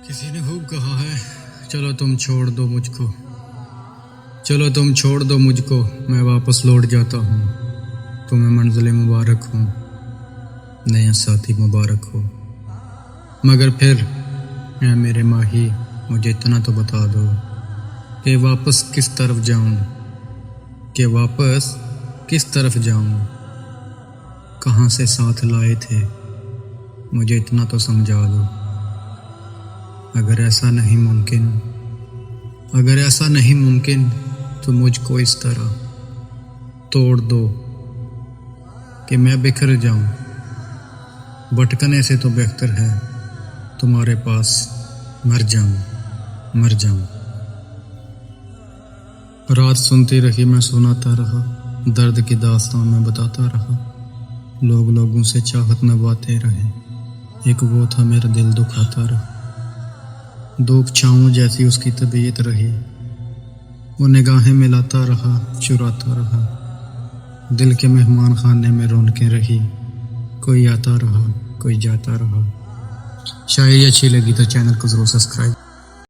किसी ने खूब कहा है, चलो तुम छोड़ दो मुझको, चलो तुम छोड़ दो मुझको, मैं वापस लौट जाता हूँ। तुम्हें मंजिल मुबारक हो, नया साथी मुबारक हो। मगर फिर ऐ मेरे माही, मुझे इतना तो बता दो कि वापस किस तरफ जाऊँ, कि वापस किस तरफ जाऊँ। कहाँ से साथ लाए थे, मुझे इतना तो समझा दो। अगर ऐसा नहीं मुमकिन, अगर ऐसा नहीं मुमकिन तो मुझको इस तरह तोड़ दो कि मैं बिखर जाऊं। भटकने से तो बेहतर है तुम्हारे पास मर जाऊं, मर जाऊं। रात सुनती रही, मैं सुनाता रहा, दर्द की दास्तान में बताता रहा। लोग लोगों से चाहत में बातें रहे, एक वो था मेरा दिल दुखाता रहा। धूप छाँव जैसी उसकी तबीयत रही, वो निगाहें मिलाता रहा, चुराता रहा। दिल के मेहमान खाने में रौनकें रही, कोई आता रहा, कोई जाता रहा। शायरी अच्छी लगी तो चैनल को ज़रूर सब्सक्राइब